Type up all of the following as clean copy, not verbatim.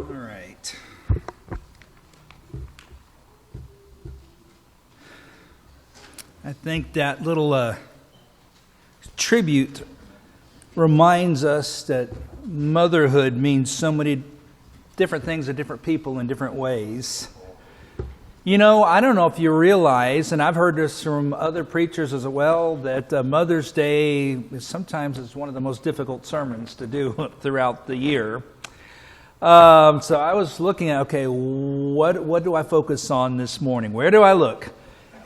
All right. I think that little tribute reminds us that motherhood means so many different things to different people in different ways. You know, I don't know if you realize, and I've heard this from other preachers as well, that Mother's Day is sometimes one of the most difficult sermons to do throughout the year. So I was looking at, okay, what do I focus on this morning? Where do I look?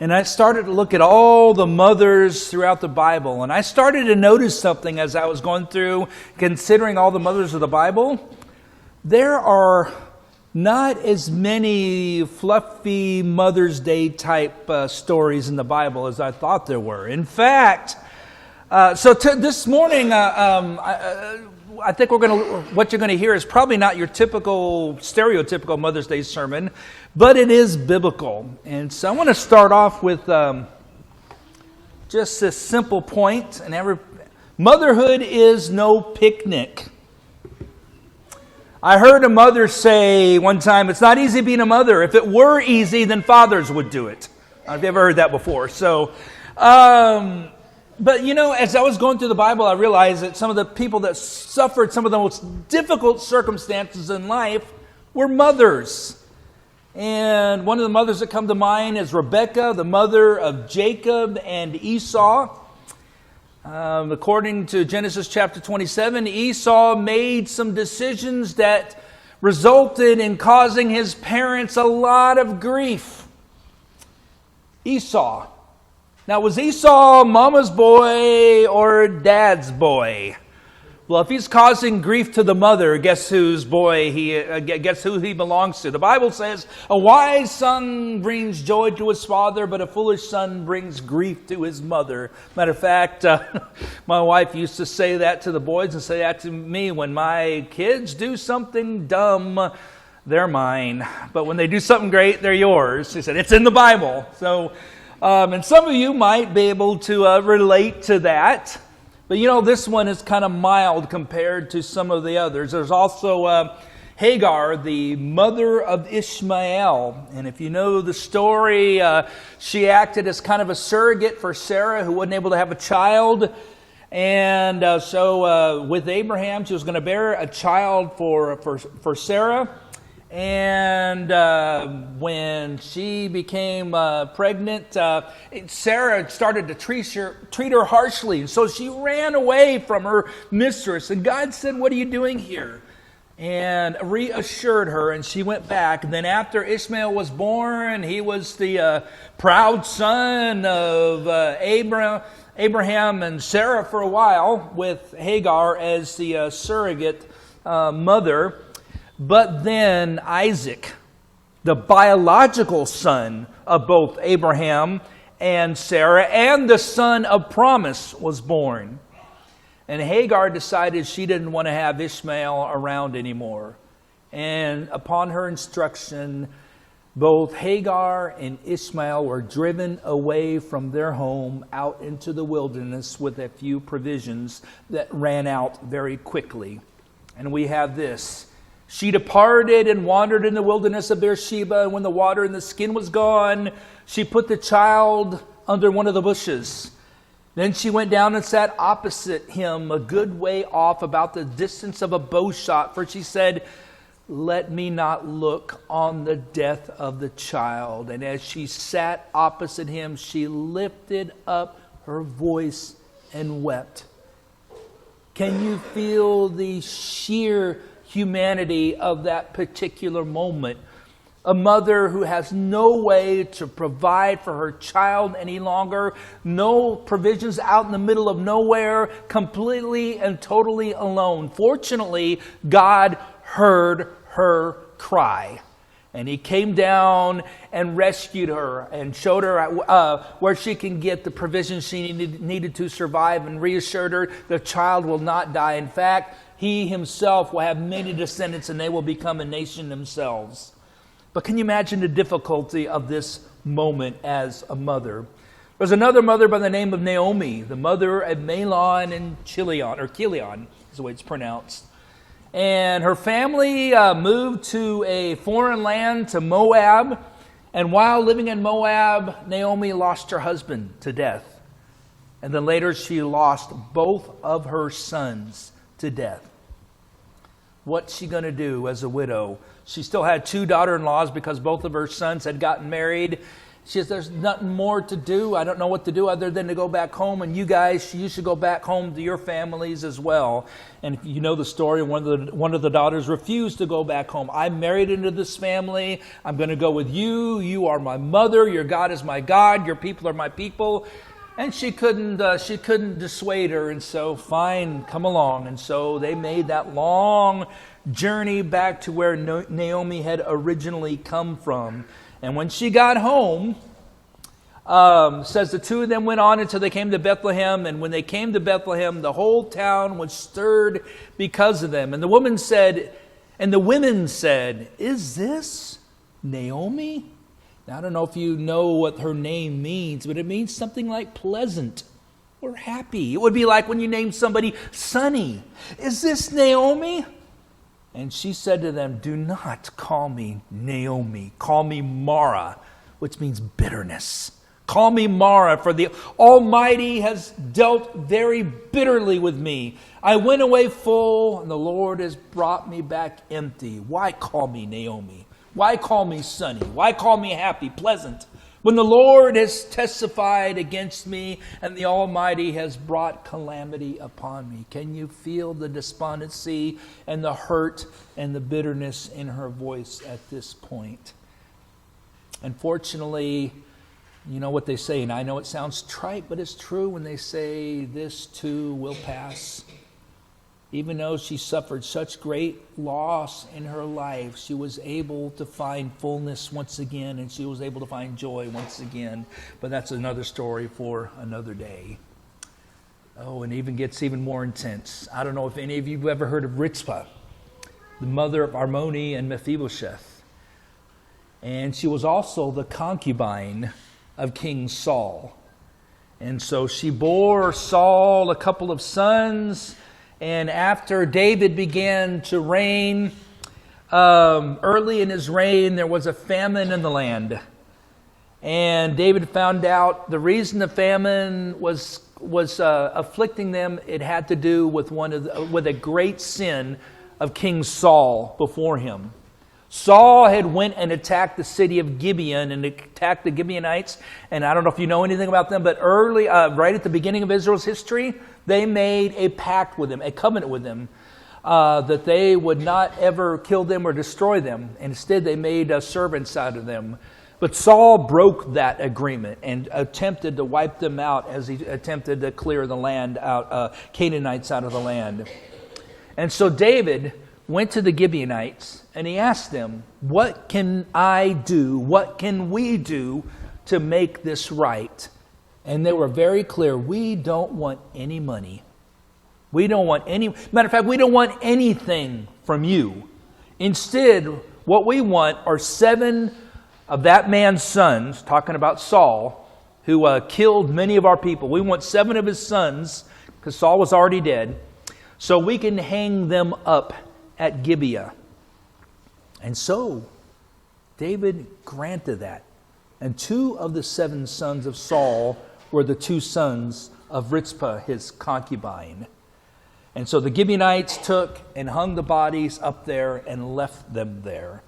And I started to look at all the mothers throughout the Bible. And I started to notice something as I was going through, considering all the mothers of the Bible. There are not as many fluffy Mother's Day type stories in the Bible as I thought there were. In fact, this morning, I think what you're going to hear is probably not your typical, stereotypical Mother's Day sermon, but it is biblical. And so I want to start off with just this simple point. Motherhood is no picnic. I heard a mother say one time, it's not easy being a mother. If it were easy, then fathers would do it. I've never heard that before. So, but you know, as I was going through the Bible, I realized that some of the people that suffered some of the most difficult circumstances in life were mothers. And one of the mothers that come to mind is Rebekah, the mother of Jacob and Esau. According to Genesis chapter 27, Esau made some decisions that resulted in causing his parents a lot of grief. Esau. Now, was Esau mama's boy or dad's boy? Well, if he's causing grief to the mother, guess who he belongs to? The Bible says, a wise son brings joy to his father, but a foolish son brings grief to his mother. Matter of fact, my wife used to say that to the boys and say that to me. When my kids do something dumb, they're mine. But when they do something great, they're yours. She said, it's in the Bible. So, and some of you might be able to relate to that. But you know, this one is kind of mild compared to some of the others. There's also Hagar, the mother of Ishmael. And if you know the story, she acted as kind of a surrogate for Sarah, who wasn't able to have a child. And so with Abraham, she was going to bear a child for Sarah. And when she became pregnant, Sarah started to treat her harshly. And so she ran away from her mistress. And God said, what are you doing here? And reassured her, and she went back. And then after Ishmael was born, he was the proud son of Abraham and Sarah for a while, with Hagar as the surrogate mother. But then Isaac, the biological son of both Abraham and Sarah, and the son of promise, was born. And Hagar decided she didn't want to have Ishmael around anymore. And upon her instruction, both Hagar and Ishmael were driven away from their home out into the wilderness with a few provisions that ran out very quickly. And we have this. She departed and wandered in the wilderness of Beersheba, and when the water in the skin was gone, she put the child under one of the bushes. Then she went down and sat opposite him, a good way off, about the distance of a bow shot, for she said, let me not look on the death of the child. And as she sat opposite him, she lifted up her voice and wept. Can you feel the sheer humanity of that particular moment? A mother who has no way to provide for her child any longer, no provisions, out in the middle of nowhere, completely and totally alone. Fortunately, God heard her cry. And he came down and rescued her and showed her where she can get the provisions she needed to survive, and reassured her the child will not die. In fact, he himself will have many descendants, and they will become a nation themselves. But can you imagine the difficulty of this moment as a mother? There's another mother by the name of Naomi, the mother of Mahlon and Chilion is the way it's pronounced. And her family moved to a foreign land, to Moab. And while living in Moab, Naomi lost her husband to death. And then later she lost both of her sons to death. What's she going to do as a widow? She still had 2 daughter-in-laws because both of her sons had gotten married. She says, there's nothing more to do. I don't know what to do other than to go back home. And you guys, you should go back home to your families as well. And if you know the story, one of the daughters refused to go back home. I'm married into this family. I'm going to go with you. You are my mother. Your God is my God. Your people are my people. And she couldn't dissuade her. And so, fine, come along. And so they made that long journey back to where Naomi had originally come from. And when she got home, says the 2 of them went on until they came to Bethlehem. And when they came to Bethlehem, the whole town was stirred because of them. And the women said, is this Naomi? Now, I don't know if you know what her name means, but it means something like pleasant or happy. It would be like when you name somebody Sunny. Is this Naomi? And she said to them, do not call me Naomi. Call me Mara, which means bitterness. Call me Mara, for the Almighty has dealt very bitterly with me. I went away full, and the Lord has brought me back empty. Why call me Naomi? Why call me sunny? Why call me happy, pleasant? When the Lord has testified against me and the Almighty has brought calamity upon me. Can you feel the despondency and the hurt and the bitterness in her voice at this point? Unfortunately, you know what they say, and I know it sounds trite, but it's true when they say this too will pass. Even though she suffered such great loss in her life, she was able to find fullness once again, and she was able to find joy once again. But that's another story for another day. Oh, and it even gets even more intense. I don't know if any of you have ever heard of Rizpah, the mother of Armoni and Mephibosheth. And she was also the concubine of King Saul. And so she bore Saul a couple of sons. And after David began to reign, early in his reign, there was a famine in the land. And David found out the reason the famine was afflicting them, it had to do with with a great sin of King Saul before him. Saul had went and attacked the city of Gibeon and attacked the Gibeonites. And I don't know if you know anything about them, but early, right at the beginning of Israel's history, they made a pact with them, a covenant with them, that they would not ever kill them or destroy them. Instead, they made servants out of them. But Saul broke that agreement and attempted to wipe them out as he attempted to clear the land out, Canaanites out of the land. And so David went to the Gibeonites and he asked them, what can I do? What can we do to make this right? And they were very clear. We don't want any money. We don't want any, matter of fact, we don't want anything from you. Instead, what we want are 7 of that man's sons, talking about Saul, who killed many of our people. We want 7 of his sons, because Saul was already dead, so we can hang them up at Gibeah. And so David granted that. And 2 of the 7 sons of Saul were the 2 sons of Rizpah, his concubine. And so the Gibeonites took and hung the bodies up there and left them there.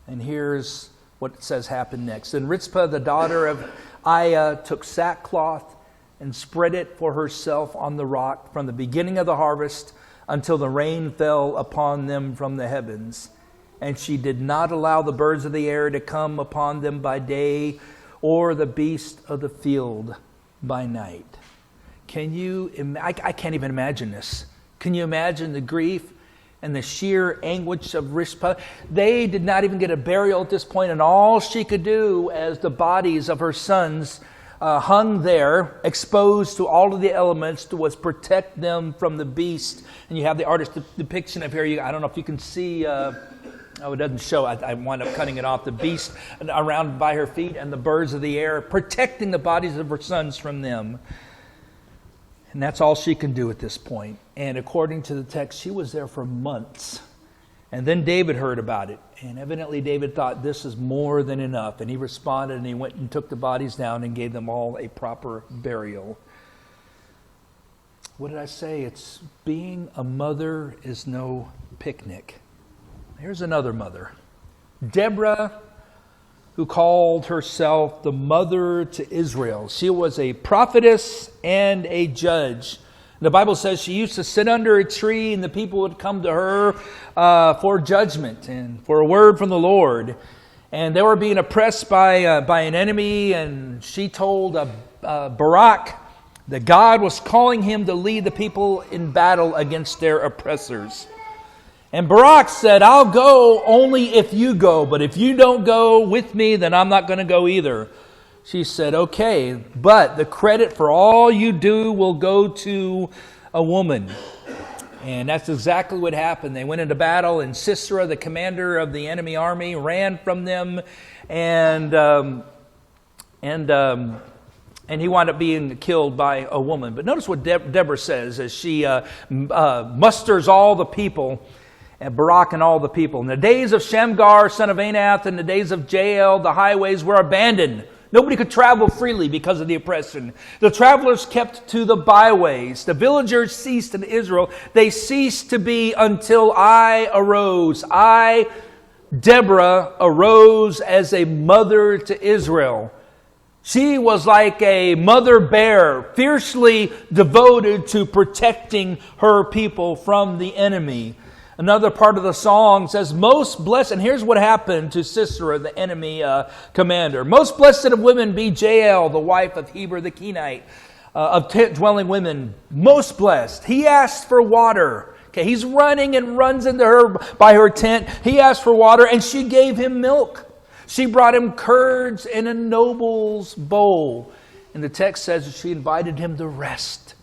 And here's what it says happened next. And Rizpah, the daughter of Aiah, took sackcloth and spread it for herself on the rock from the beginning of the harvest until the rain fell upon them from the heavens. And she did not allow the birds of the air to come upon them by day, or the beasts of the field by night. I can't even imagine this. Can you imagine the grief and the sheer anguish of Rizpah? They did not even get a burial at this point, and all she could do as the bodies of her sons hung there, exposed to all of the elements, was protect them from the beast. And you have the artist's depiction of here. I don't know if you can see. It doesn't show. I wound up cutting it off. The beast around by her feet and the birds of the air, protecting the bodies of her sons from them. And that's all she can do at this point. And according to the text, she was there for months. And then David heard about it. And evidently David thought this is more than enough. And he responded and he went and took the bodies down and gave them all a proper burial. What did I say? It's being a mother is no picnic. Here's another mother. Deborah, who called herself the mother to Israel. She was a prophetess and a judge. The Bible says she used to sit under a tree and the people would come to her for judgment and for a word from the Lord. And they were being oppressed by an enemy, and she told Barak that God was calling him to lead the people in battle against their oppressors. And Barak said, I'll go only if you go, but if you don't go with me, then I'm not going to go either. She said, okay, but the credit for all you do will go to a woman. And that's exactly what happened. They went into battle, and Sisera, the commander of the enemy army, ran from them, and he wound up being killed by a woman. But notice what Deborah says as she musters all the people, and Barak and all the people. In the days of Shamgar, son of Anath, and the days of Jael, the highways were abandoned. Nobody could travel freely because of the oppression. The travelers kept to the byways. The villagers ceased in Israel. They ceased to be until I arose. I, Deborah, arose as a mother to Israel. She was like a mother bear, fiercely devoted to protecting her people from the enemy. Another part of the song says, most blessed, and here's what happened to Sisera, the enemy commander. Most blessed of women be Jael, the wife of Heber the Kenite, of tent-dwelling women. Most blessed. He asked for water. Okay, he's running and runs into her by her tent. He asked for water, and she gave him milk. She brought him curds in a noble's bowl. And the text says that she invited him to rest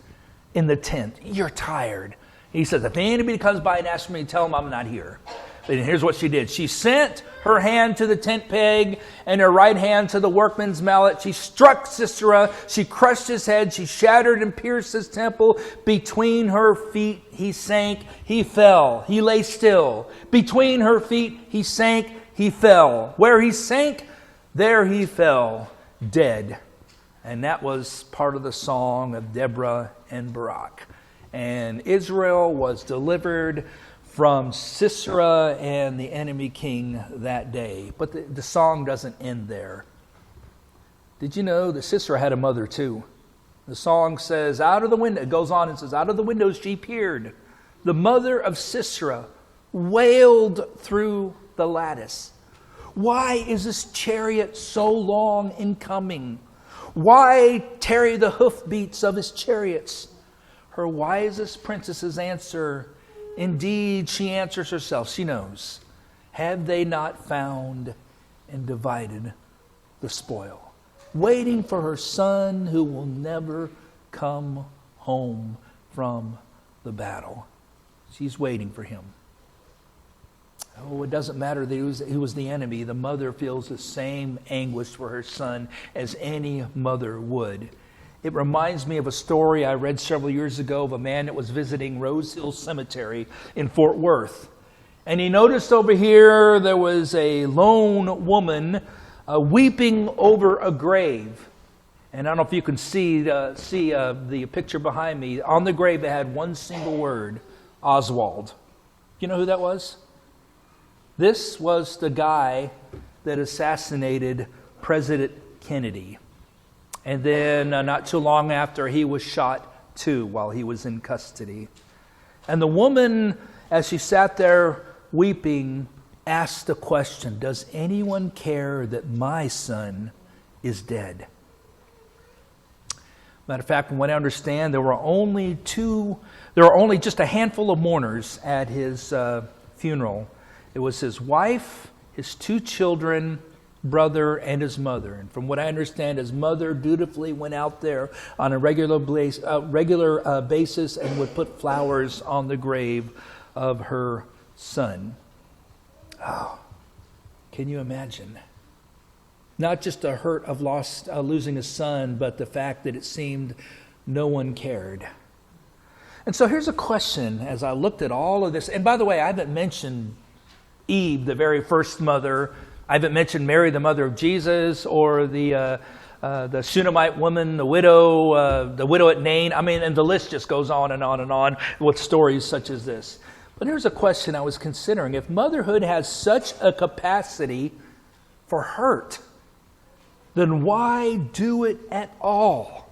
in the tent. You're tired. He says, if anybody comes by and asks me, tell them I'm not here. And here's what she did. She sent her hand to the tent peg and her right hand to the workman's mallet. She struck Sisera. She crushed his head. She shattered and pierced his temple. Between her feet he sank. He fell. He lay still. Between her feet he sank. He fell. Where he sank, there he fell, dead. And that was part of the song of Deborah and Barak. And Israel was delivered from Sisera and the enemy king that day. But the song doesn't end there. Did you know that Sisera had a mother too? The song says, out of the window, it goes on and says, out of the windows she peered. The mother of Sisera wailed through the lattice. Why is this chariot so long in coming? Why tarry the hoofbeats of his chariots? Her wisest princesses answer, indeed, she answers herself. She knows. Have they not found and divided the spoil? Waiting for her son who will never come home from the battle. She's waiting for him. Oh, it doesn't matter that he was the enemy. The mother feels the same anguish for her son as any mother would. It reminds me of a story I read several years ago of a man that was visiting Rose Hill Cemetery in Fort Worth. And he noticed over here there was a lone woman weeping over a grave. And I don't know if you can see the picture behind me. On the grave it had one single word, Oswald. Do you know who that was? This was the guy that assassinated President Kennedy. And then not too long after, he was shot too while he was in custody. And the woman, as she sat there weeping, asked the question, does anyone care that my son is dead? Matter of fact, from what I understand, there were only just a handful of mourners at his funeral. It was his wife, his two children, brother, and his mother. And from what I understand, his mother dutifully went out there on a regular basis and would put flowers on the grave of her son. Oh, can you imagine? Not just the hurt of losing a son, but the fact that it seemed no one cared. And so here's a question as I looked at all of this. And by the way, I haven't mentioned Eve, the very first mother. I haven't mentioned Mary, the mother of Jesus, or the Shunammite woman, the widow at Nain. I mean, and the list just goes on and on and on with stories such as this. But here's a question I was considering. If motherhood has such a capacity for hurt, then why do it at all?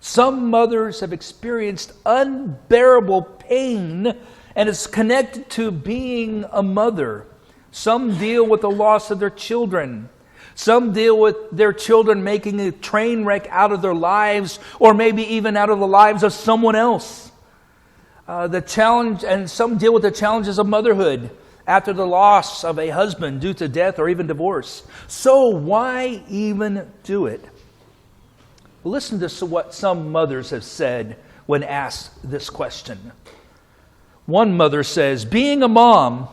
Some mothers have experienced unbearable pain, and it's connected to being a mother. Some deal with the loss of their children. Some deal with their children making a train wreck out of their lives, or maybe even out of the lives of someone else. And some deal with the challenges of motherhood after the loss of a husband due to death or even divorce. So why even do it? Listen to what some mothers have said when asked this question. One mother says, being a mom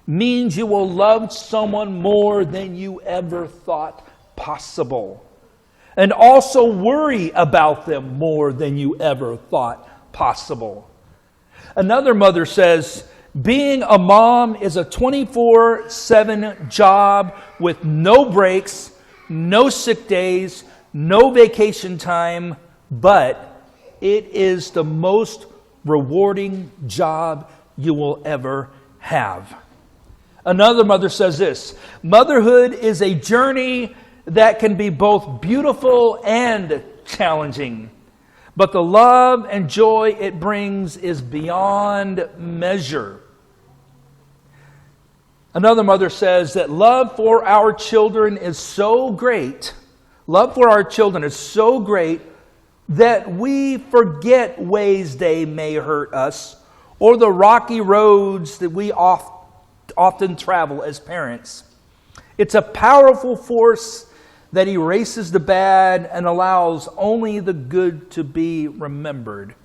means you will love someone more than you ever thought possible. And also worry about them more than you ever thought possible. Another mother says, being a mom is a 24/7 job with no breaks, no sick days, no vacation time, but it is the most rewarding job you will ever have. Another mother says this, motherhood is a journey that can be both beautiful and challenging, but the love and joy it brings is beyond measure. Another mother says that love for our children is so great that we forget ways they may hurt us or the rocky roads that we often travel as parents. It's a powerful force that erases the bad and allows only the good to be remembered.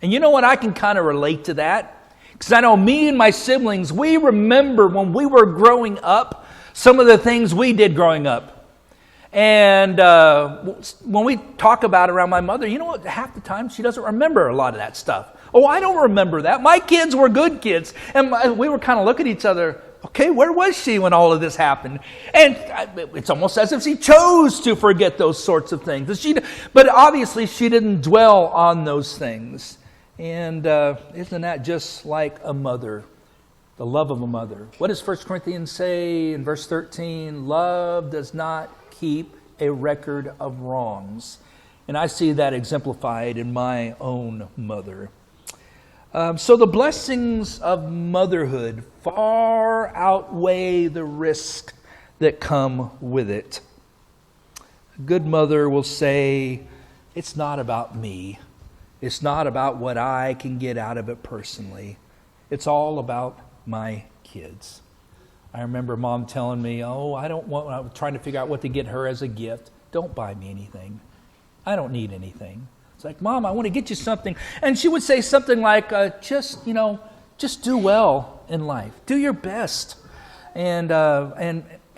And you know what? I can kind of relate to that. Because I know me and my siblings, we remember when we were growing up, some of the things we did growing up. And when we talk about it around my mother, you know what? Half the time she doesn't remember a lot of that stuff. Oh, I don't remember that. My kids were good kids. And we were kind of looking at each other, okay, where was she when all of this happened? And it's almost as if she chose to forget those sorts of things. But obviously she didn't dwell on those things. And isn't that just like a mother, the love of a mother? What does 1 Corinthians say in verse 13? Love does not keep a record of wrongs. And I see that exemplified in my own mother. So the blessings of motherhood far outweigh the risk that come with it. A good mother will say, it's not about me. It's not about what I can get out of it personally. It's all about my kids. I remember Mom telling me, I was trying to figure out what to get her as a gift. Don't buy me anything. I don't need anything. It's like, Mom, I want to get you something. And she would say something like, just do well in life. Do your best. And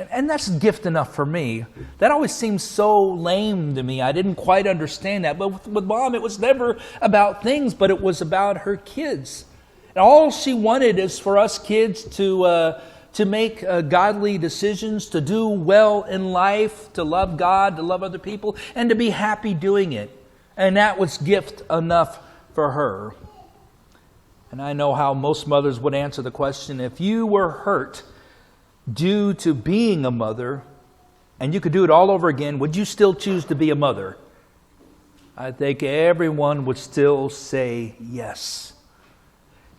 that's gift enough for me. That always seemed so lame to me. I didn't quite understand that. But with Mom, it was never about things, but it was about her kids. And all she wanted is for us kids to make godly decisions, to do well in life, to love God, to love other people, and to be happy doing it. And that was gift enough for her. And I know how most mothers would answer the question, if you were hurt due to being a mother, and you could do it all over again, would you still choose to be a mother? I think everyone would still say yes.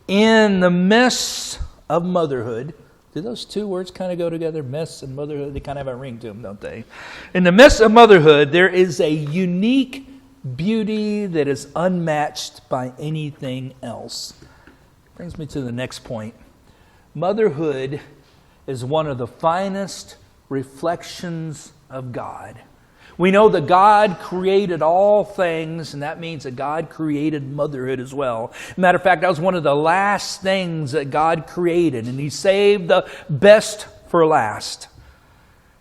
In the mess of motherhood, do those two words kind of go together? Mess and motherhood, they kind of have a ring to them, don't they? In the mess of motherhood, there is a unique beauty that is unmatched by anything else. Brings me to the next point. Motherhood is one of the finest reflections of God. We know that God created all things, and that means that God created motherhood as well. Matter of fact, that was one of the last things that God created, and He saved the best for last.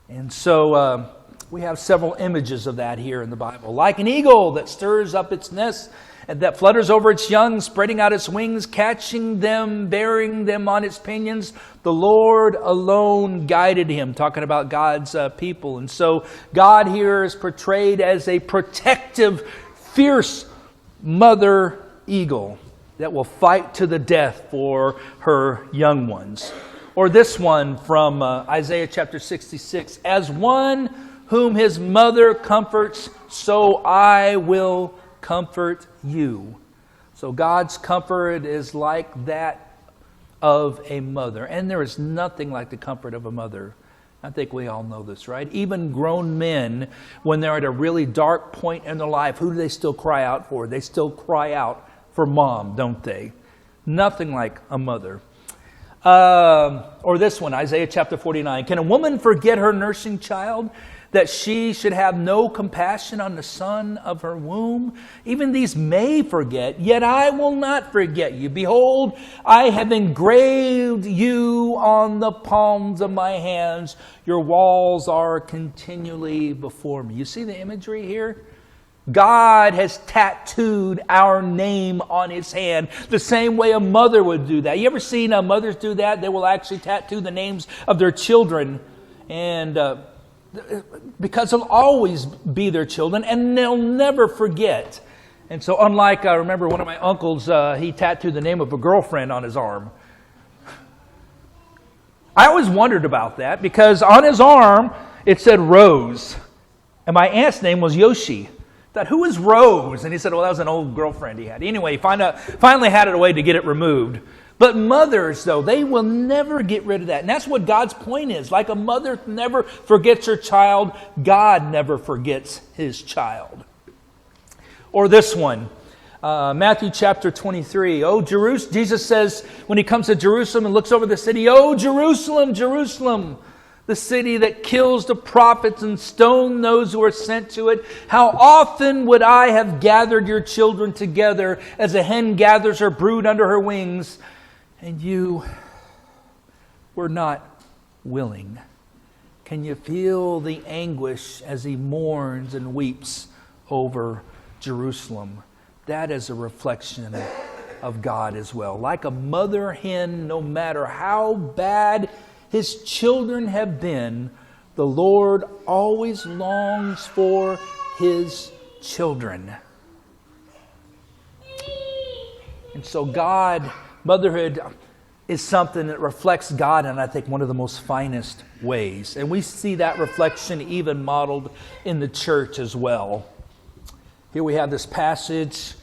And so We have several images of that here in the Bible. Like an eagle that stirs up its nest and that flutters over its young, spreading out its wings, catching them, bearing them on its pinions. The Lord alone guided him, talking about God's people. And so God here is portrayed as a protective, fierce mother eagle that will fight to the death for her young ones. Or this one from Isaiah chapter 66. As one whom his mother comforts, so I will comfort you. So God's comfort is like that of a mother. And there is nothing like the comfort of a mother. I think we all know this, right? Even grown men, when they're at a really dark point in their life, who do they still cry out for? They still cry out for mom, don't they? Nothing like a mother. Or this one, Isaiah chapter 49. Can a woman forget her nursing child, that she should have no compassion on the son of her womb? Even these may forget, yet I will not forget you. Behold, I have engraved you on the palms of my hands. Your walls are continually before me. You see the imagery here? God has tattooed our name on his hand the same way a mother would do that. You ever seen mothers do that? They will actually tattoo the names of their children, and because they'll always be their children and they'll never forget. And so unlike, I remember one of my uncles, he tattooed the name of a girlfriend on his arm. I always wondered about that because on his arm it said Rose, and my aunt's name was Yoshi. I thought, who is Rose? And he said, well, that was an old girlfriend he had. Anyway, he finally had a way to get it removed. But mothers, though, they will never get rid of that. And that's what God's point is. Like a mother never forgets her child, God never forgets his child. Or this one, Matthew chapter 23. Oh, Jerusalem, Jesus says when he comes to Jerusalem and looks over the city, oh, Jerusalem, Jerusalem, the city that kills the prophets and stones those who are sent to it. How often would I have gathered your children together as a hen gathers her brood under her wings, and you were not willing. Can you feel the anguish as he mourns and weeps over Jerusalem? That is a reflection of God as well. Like a mother hen, no matter how bad his children have been, the Lord always longs for his children. And so motherhood is something that reflects God in, I think, one of the most finest ways. And we see that reflection even modeled in the church as well. Here we have this passage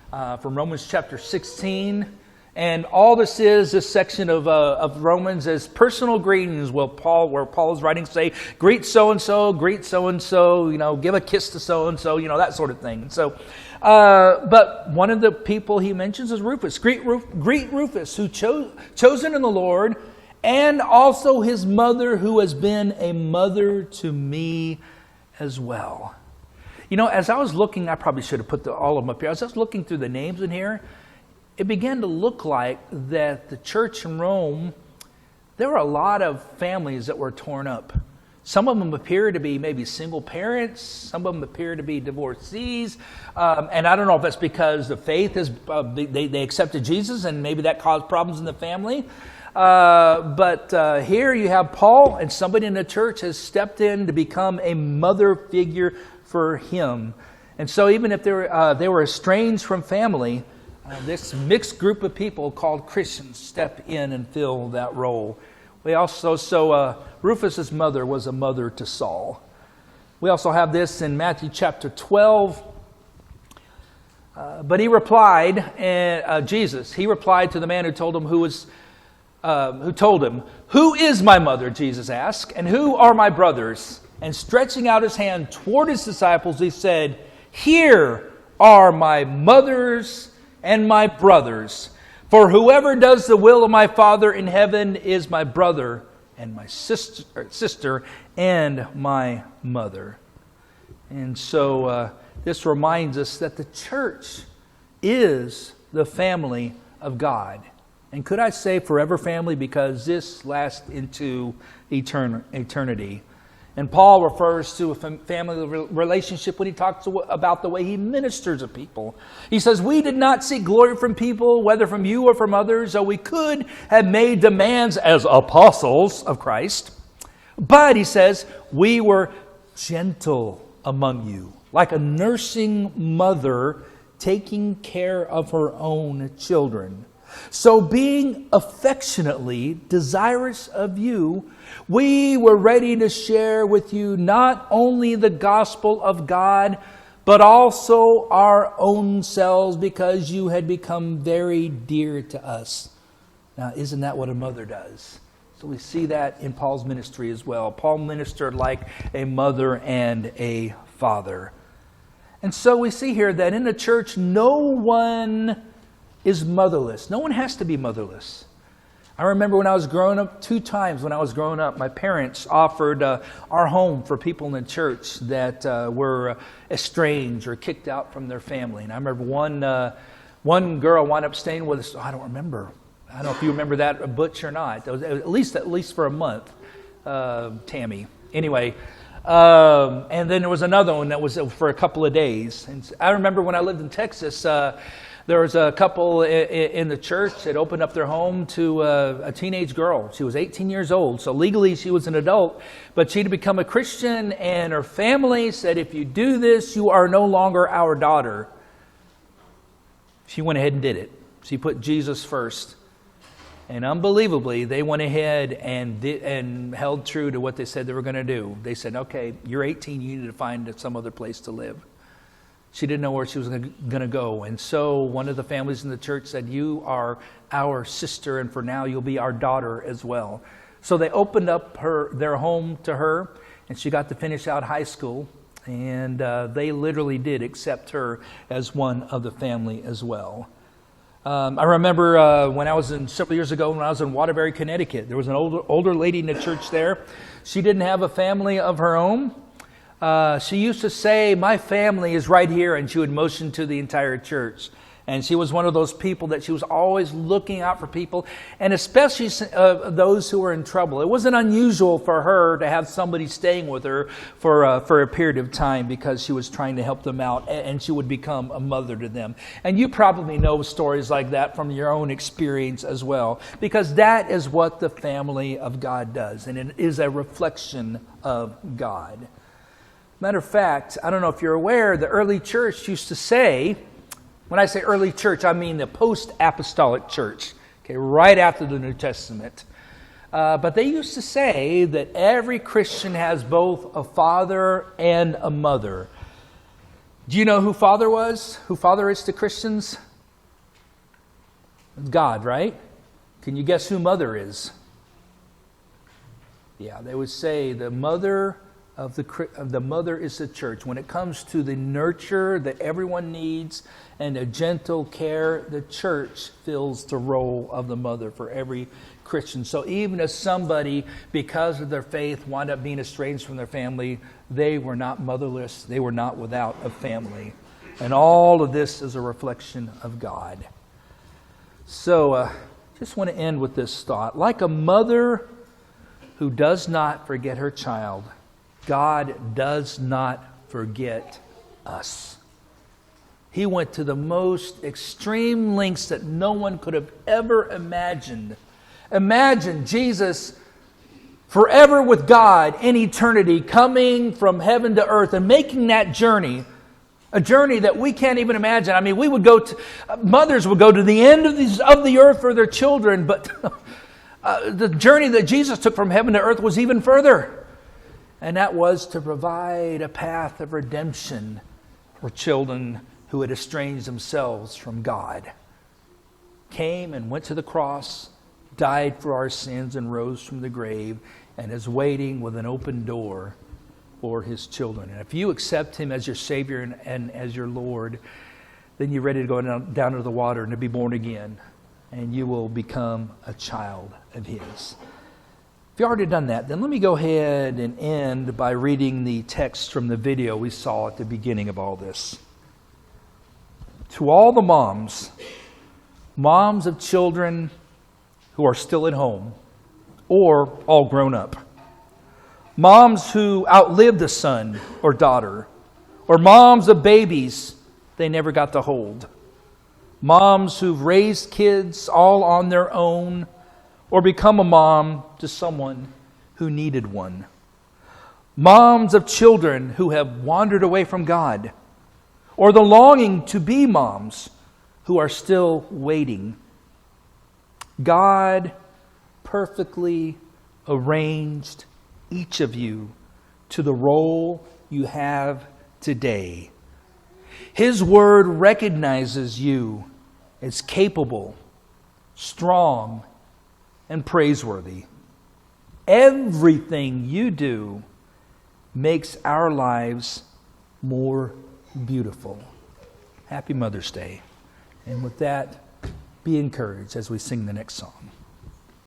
from Romans chapter 16. And all this section of Romans is personal greetings where Paul is writing, say, greet so-and-so, give a kiss to so-and-so, that sort of thing. So, but one of the people he mentions is Rufus. Greet Rufus, who chosen in the Lord, and also his mother, who has been a mother to me as well. As I was looking, I probably should have put all of them up here. As I was looking through the names in here, it began to look like that the church in Rome, there were a lot of families that were torn up. Some of them appear to be maybe single parents. Some of them appear to be divorcees. And I don't know if that's because the faith is, they accepted Jesus and maybe that caused problems in the family. But here you have Paul, and somebody in the church has stepped in to become a mother figure for him. And so even if they were estranged from family, this mixed group of people called Christians step in and fill that role. We also, Rufus's mother was a mother to Saul. We also have this in Matthew chapter 12. But he replied, Jesus, he replied to the man who told him who is my mother, Jesus asked, and who are my brothers? And stretching out his hand toward his disciples, he said, here are my mothers and my brothers. For whoever does the will of my Father in heaven is my brother and my sister and my mother. And so this reminds us that the church is the family of God. And could I say forever family, because this lasts into eternity. And Paul refers to a family relationship when he talks about the way he ministers to people. He says, we did not seek glory from people, whether from you or from others, though we could have made demands as apostles of Christ. But, he says, we were gentle among you, like a nursing mother taking care of her own children. So being affectionately desirous of you, we were ready to share with you not only the gospel of God, but also our own selves, because you had become very dear to us. Now, isn't that what a mother does? So we see that in Paul's ministry as well. Paul ministered like a mother and a father. And so we see here that in the church, no one is motherless. No one has to be motherless. I remember when I was growing up, 2 times when I was growing up, my parents offered our home for people in the church that were estranged or kicked out from their family. And I remember one girl wound up staying with us. I don't know if you remember that, Butch, or not. It was at least for a month, Tammy. Anyway, and then there was another one that was for a couple of days. And I remember when I lived in Texas, there was a couple in the church that opened up their home to a teenage girl. She was 18 years old, so legally she was an adult, but she'd become a Christian, and her family said, if you do this, you are no longer our daughter. She went ahead and did it. She put Jesus first. And unbelievably, they went ahead and held true to what they said they were going to do. They said, okay, you're 18, you need to find some other place to live. She didn't know where she was going to go. And so one of the families in the church said, you are our sister, and for now you'll be our daughter as well. So they opened up their home to her, and she got to finish out high school. And they literally did accept her as one of the family as well. I remember when I was several years ago when I was in Waterbury, Connecticut, there was an older lady in the church there. She didn't have a family of her own. She used to say, my family is right here, and she would motion to the entire church. And she was one of those people that she was always looking out for people, and especially those who were in trouble. It wasn't unusual for her to have somebody staying with her for a period of time because she was trying to help them out, and she would become a mother to them. And you probably know stories like that from your own experience as well, because that is what the family of God does, and it is a reflection of God. Matter of fact, I don't know if you're aware, the early church used to say, when I say early church, I mean the post-apostolic church, okay, right after the New Testament. But they used to say that every Christian has both a father and a mother. Do you know who father was? Who father is to Christians? God, right? Can you guess who mother is? Yeah, they would say the mother of the mother is the church. When it comes to the nurture that everyone needs and the gentle care, the church fills the role of the mother for every Christian. So even if somebody, because of their faith, wound up being estranged from their family, they were not motherless. They were not without a family. And all of this is a reflection of God. So just want to end with this thought. Like a mother who does not forget her child, God does not forget us. He went to the most extreme lengths that no one could have ever imagined. Imagine Jesus forever with God in eternity, coming from heaven to earth and making that journey, a journey that we can't even imagine. I mean, mothers would go to the end of the earth for their children, but the journey that Jesus took from heaven to earth was even further. And that was to provide a path of redemption for children who had estranged themselves from God. Came and went to the cross, died for our sins, and rose from the grave, and is waiting with an open door for his children. And if you accept him as your Savior and as your Lord, then you're ready to go down to the water and to be born again, and you will become a child of his. If you've already done that, then let me go ahead and end by reading the text from the video we saw at the beginning of all this. To all the moms of children who are still at home or all grown up, moms who outlived a son or daughter, or moms of babies they never got to hold, moms who've raised kids all on their own, or become a mom to someone who needed one, moms of children who have wandered away from God, or the longing to be moms who are still waiting. God perfectly arranged each of you to the role you have today. His Word recognizes you as capable, strong, and praiseworthy. Everything you do makes our lives more beautiful. Happy Mother's Day. And with that, be encouraged as we sing the next song.